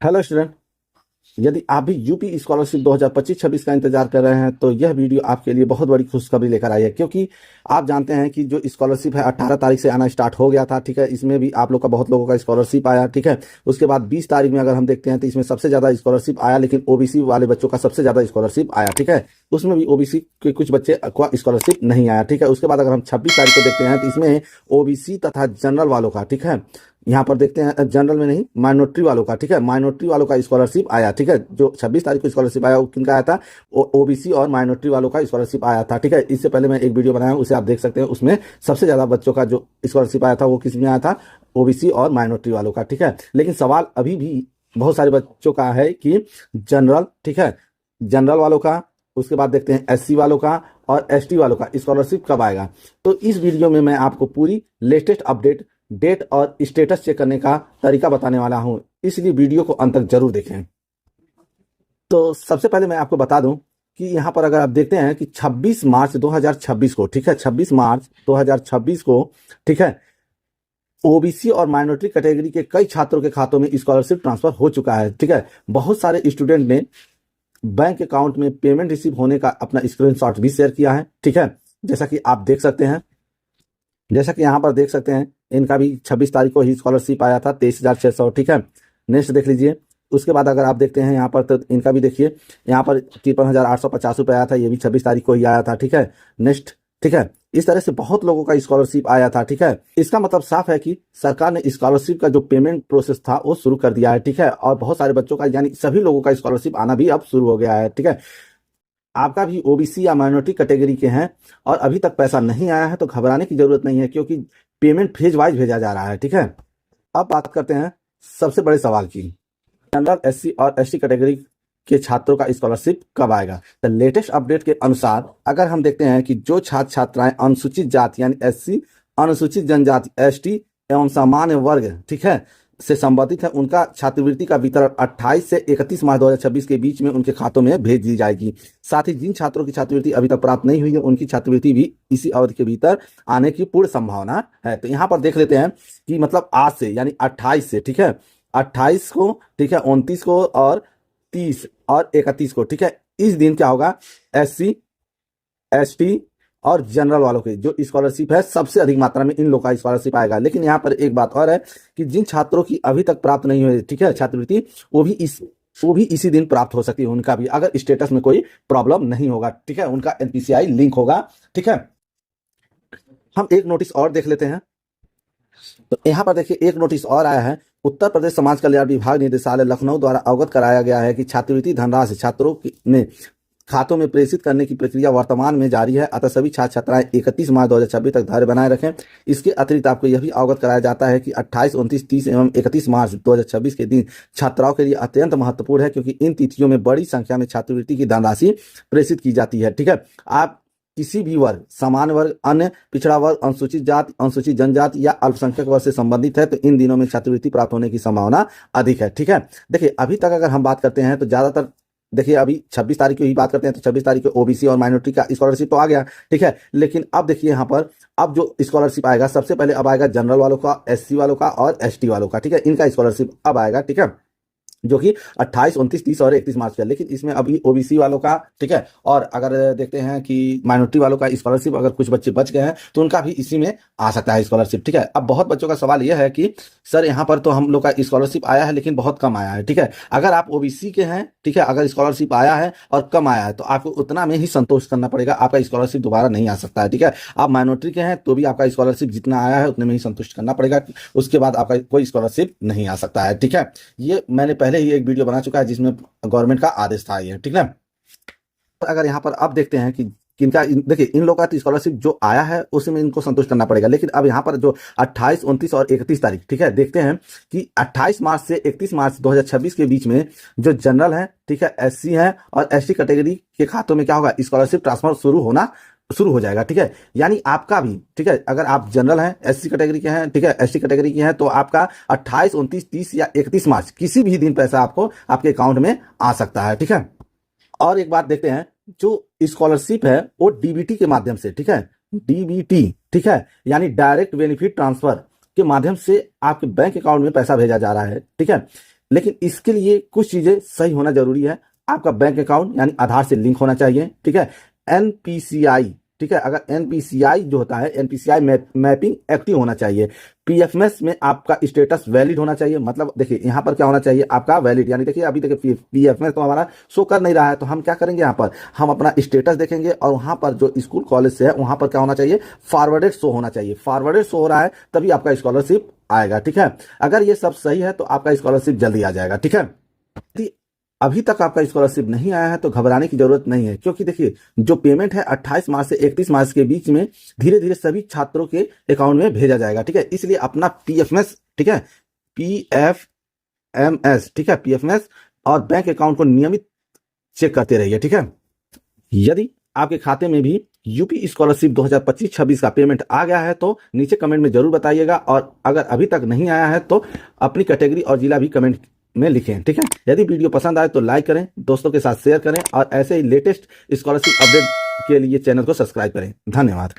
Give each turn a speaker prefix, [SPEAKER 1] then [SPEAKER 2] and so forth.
[SPEAKER 1] Hello student. यदि आप भी यूपी स्कॉलरशिप 2025-26 का इंतजार कर रहे हैं तो यह वीडियो आपके लिए बहुत बड़ी खुशखबरी लेकर आई है, क्योंकि आप जानते हैं कि जो स्कॉलरशिप है 18 तारीख से आना स्टार्ट हो गया था। ठीक है, इसमें भी आप लोग का बहुत लोगों का स्कॉलरशिप आया। ठीक है, उसके बाद 20 तारीख में अगर हम देखते हैं तो इसमें सबसे ज़्यादा स्कॉलरशिप आया, लेकिन ओबीसी वाले बच्चों का सबसे ज़्यादा स्कॉलरशिप आया। ठीक है, उसमें भी ओबीसी के कुछ बच्चे का स्कॉलरशिप नहीं आया। ठीक है, उसके बाद अगर हम 26 तारीख को देखते हैं तो इसमें ओबीसी तथा जनरल वालों का, ठीक है, यहाँ पर देखते हैं जनरल में नहीं, माइनॉरिटी वालों का, ठीक है, माइनॉरिटी वालों का स्कॉलरशिप आया। ठीक है, जो 26 तारीख को स्कॉलरशिप आया वो किनका आया था? ओबीसी और माइनॉरिटी वालों का स्कॉलरशिप आया था। ठीक है, इससे पहले मैं एक वीडियो बनाया हूं, उसे आप देख सकते हैं। उसमें सबसे ज्यादा बच्चों का जो स्कॉलरशिप आया था वो किस में आया था? ओबीसी और माइनॉरिटी वालों का। ठीक है, लेकिन सवाल अभी भी बहुत सारे बच्चों का है कि जनरल, ठीक है, जनरल वालों का, उसके बाद देखते हैं एससी वालों का और एसटी वालों का स्कॉलरशिप कब आएगा। तो इस वीडियो में मैं आपको पूरी लेटेस्ट अपडेट, डेट और स्टेटस चेक करने का तरीका बताने वाला हूं, इसलिए वीडियो को अंत तक जरूर देखें। तो सबसे पहले मैं आपको बता दूं कि यहाँ पर अगर आप देखते हैं कि 26 मार्च 2026 को, ठीक है, 26 मार्च 2026 को, ठीक है, ओबीसी और माइनॉरिटी कैटेगरी के कई छात्रों के खातों में स्कॉलरशिप ट्रांसफर हो चुका है। ठीक है, बहुत सारे स्टूडेंट ने बैंक अकाउंट में पेमेंट रिसीव होने का अपना स्क्रीनशॉट भी शेयर किया है। ठीक है, जैसा कि आप देख सकते हैं, जैसा कि यहाँ पर देख सकते हैं, इनका भी 26 तारीख को ही स्कॉलरशिप आया था 23,600। ठीक है, नेक्स्ट देख लीजिए। उसके बाद अगर आप देखते हैं यहाँ पर तो इनका भी देखिए, यहाँ पर 53,850 रुपये आया था, ये भी 26 तारीख को ही आया था। ठीक है, नेक्स्ट, ठीक है, इस तरह से बहुत लोगों का स्कॉलरशिप आया था। ठीक है, इसका मतलब साफ है कि सरकार ने स्कॉलरशिप का जो पेमेंट प्रोसेस था वो शुरू कर दिया है। ठीक है, और बहुत सारे बच्चों का यानी सभी लोगों का स्कॉलरशिप आना भी अब शुरू हो गया है। ठीक है, आपका भी ओबीसी या माइनॉरिटी कैटेगरी के हैं और अभी तक पैसा नहीं आया है तो घबराने की जरूरत नहीं है, क्योंकि पेमेंट फेज वाइज भेजा जा रहा है। ठीक है, अब बात करते हैं सबसे बड़े सवाल की, जनरल, एससी और एसटी कैटेगरी के छात्रों का स्कॉलरशिप कब आएगा। तो लेटेस्ट अपडेट के अनुसार अगर हम देखते हैं कि जो छात्र छात्राएं अनुसूचित जाति यानी एससी, अनुसूचित जनजाति एसटी एवं सामान्य वर्ग, ठीक है, से संबंधित है, उनका छात्रवृत्ति का वितरण 28 से 31 मार्च 2026 के बीच में उनके खातों में भेज दी जाएगी। साथ ही जिन छात्रों की छात्रवृत्ति अभी तक प्राप्त नहीं हुई है उनकी छात्रवृत्ति भी इसी अवधि के भीतर आने की पूर्ण संभावना है। तो यहाँ पर देख लेते हैं कि मतलब आज से यानी 28 से, ठीक है, 28 को, ठीक है, 29 को और 30 और 31 को, ठीक है, इस दिन क्या होगा, एससी, एसटी और जनरल वालों की जो स्कॉलरशिप है सबसे अधिक मात्रा में इन लोगों का स्कॉलरशिप आएगा। लेकिन यहाँ पर एक बात और है कि जिन छात्रों की अभी तक प्राप्त नहीं हुई, ठीक है, छात्रवृत्ति, वो भी इसी दिन प्राप्त हो सकती है, उनका भी, अगर स्टेटस में कोई प्रॉब्लम नहीं होगा। ठीक है, उनका एनपीसीआई लिंक होगा। ठीक है, हम एक नोटिस और देख लेते हैं। तो यहाँ पर देखिए एक नोटिस और आया है। उत्तर प्रदेश समाज कल्याण विभाग निदेशालय लखनऊ द्वारा अवगत कराया गया है कि छात्रवृत्ति धनराशि छात्रों में खातों में प्रेषित करने की प्रक्रिया वर्तमान में जारी है, अतः सभी छात्र छात्राएं 31 मार्च 2026 तक धैर्य बनाए रखें। इसके अतिरिक्त आपको यह भी अवगत कराया जाता है कि 28, 29, 30 एवं 31 मार्च 2026 के दिन छात्राओं के लिए अत्यंत महत्वपूर्ण है, क्योंकि इन तिथियों में बड़ी संख्या में छात्रवृत्ति की धनराशि प्रेषित की जाती है। ठीक है, आप किसी भी वर्ग, सामान्य वर्ग, अन्य पिछड़ा वर्ग, अनुसूचित जाति, अनुसूचित जनजाति या अल्पसंख्यक वर्ग से संबंधित है तो इन दिनों में छात्रवृत्ति प्राप्त होने की संभावना अधिक है। ठीक है, देखिए अभी तक अगर हम बात करते हैं तो ज्यादातर, देखिए अभी 26 तारीख की ही बात करते हैं तो 26 तारीख को ओबीसी और माइनॉरिटी का स्कॉलरशिप तो आ गया। ठीक है, लेकिन अब देखिए यहाँ पर अब जो स्कॉलरशिप आएगा सबसे पहले अब आएगा जनरल वालों का, एससी वालों का और एसटी वालों का। ठीक है, इनका स्कॉलरशिप अब आएगा। ठीक है, जो कि 28, 29, 30 और 31 मार्च का, लेकिन इसमें अभी ओबीसी वालों का, ठीक है, और अगर देखते हैं कि माइनॉरिटी वालों का स्कॉलरशिप अगर कुछ बच्चे बच गए हैं तो उनका भी इसी में आ सकता है स्कॉलरशिप। ठीक है, अब बहुत बच्चों का सवाल यह है कि सर यहाँ पर तो हम लोग का स्कॉलरशिप आया है लेकिन बहुत कम आया है। ठीक है, अगर आप ओबीसी के हैं, ठीक है, अगर स्कॉलरशिप आया है और कम आया है तो आपको उतना में ही संतोष करना पड़ेगा, आपका स्कॉलरशिप दोबारा नहीं आ सकता है। ठीक है, आप माइनॉरिटी के हैं तो भी आपका स्कॉलरशिप जितना आया है उतने में ही संतुष्ट करना पड़ेगा, उसके बाद आपका कोई स्कॉलरशिप नहीं आ सकता है। ठीक है, ये मैंने पहले ही एक वीडियो बना चुका है जिसमें गवर्नमेंट का आदेश था ये। ठीक है, अगर यहाँ पर अब देखते हैं कि किनका, देखिए इन लोगों का स्कॉलरशिप जो आया है उसी में इनको संतुष्ट करना पड़ेगा, लेकिन अब यहाँ पर जो 28, 29 और 31 तारीख, ठीक है, देखते हैं कि 28 मार्च से 31 मार्च 2026 के बीच में जो जनरल है, ठीक है, एससी है और एसटी कैटेगरी के खातों में क्या होगा, स्कॉलरशिप ट्रांसफर शुरू हो जाएगा। ठीक है, यानी आपका भी, ठीक है, अगर आप जनरल हैं, एससी कैटेगरी के हैं, ठीक है, एसटी कैटेगरी के हैं तो आपका 28, 29, 30 या 31 मार्च किसी भी दिन पैसा आपको आपके अकाउंट में आ सकता है। ठीक है, और एक बात देखते हैं, जो स्कॉलरशिप है वो डीबीटी के माध्यम से, ठीक है, डीबीटी, ठीक है, यानी डायरेक्ट बेनिफिट ट्रांसफर के माध्यम से आपके बैंक अकाउंट में पैसा भेजा जा रहा है। ठीक है, लेकिन इसके लिए कुछ चीजें सही होना जरूरी है। आपका बैंक अकाउंट यानी आधार से लिंक होना चाहिए, ठीक है। एनपीसीआई, ठीक है, अगर एनपीसीआई जो होता है, एनपीसीआई मैपिंग एक्टिव होना चाहिए। पीएफएमएस में आपका स्टेटस वैलिड होना चाहिए। मतलब देखिए यहाँ पर क्या होना चाहिए, आपका वैलिड, यानी देखिए अभी देखिए पीएफएमएस तो हमारा शो कर नहीं रहा है, तो हम क्या करेंगे, यहाँ पर हम अपना स्टेटस देखेंगे और वहां पर जो स्कूल कॉलेज से है वहां पर क्या होना चाहिए, फॉरवर्डेड शो होना चाहिए। फॉरवर्डेड शो हो रहा है तभी आपका स्कॉलरशिप आएगा, ठीक है। अगर ये सब सही है तो आपका स्कॉलरशिप जल्दी आ जाएगा, ठीक है। यदि अभी तक आपका स्कॉलरशिप नहीं आया है तो घबराने की जरूरत नहीं है, क्योंकि देखिए जो पेमेंट है 28 मार्च से 31 मार्च के बीच में धीरे धीरे सभी छात्रों के अकाउंट में भेजा जाएगा, ठीक है। इसलिए अपना पीएफएमएस, ठीक है, पीएफएमएस, ठीक है, पीएफएमएस और बैंक अकाउंट को नियमित चेक करते रहिए, ठीक है। यदि आपके खाते में भी यूपी स्कॉलरशिप 2025-26 का पेमेंट आ गया है तो नीचे कमेंट में जरूर बताइएगा, और अगर अभी तक नहीं आया है तो अपनी कैटेगरी और जिला भी कमेंट में लिखें, ठीक है। यदि वीडियो पसंद आए तो लाइक करें, दोस्तों के साथ शेयर करें और ऐसे ही लेटेस्ट स्कॉलरशिप अपडेट के लिए चैनल को सब्सक्राइब करें। धन्यवाद।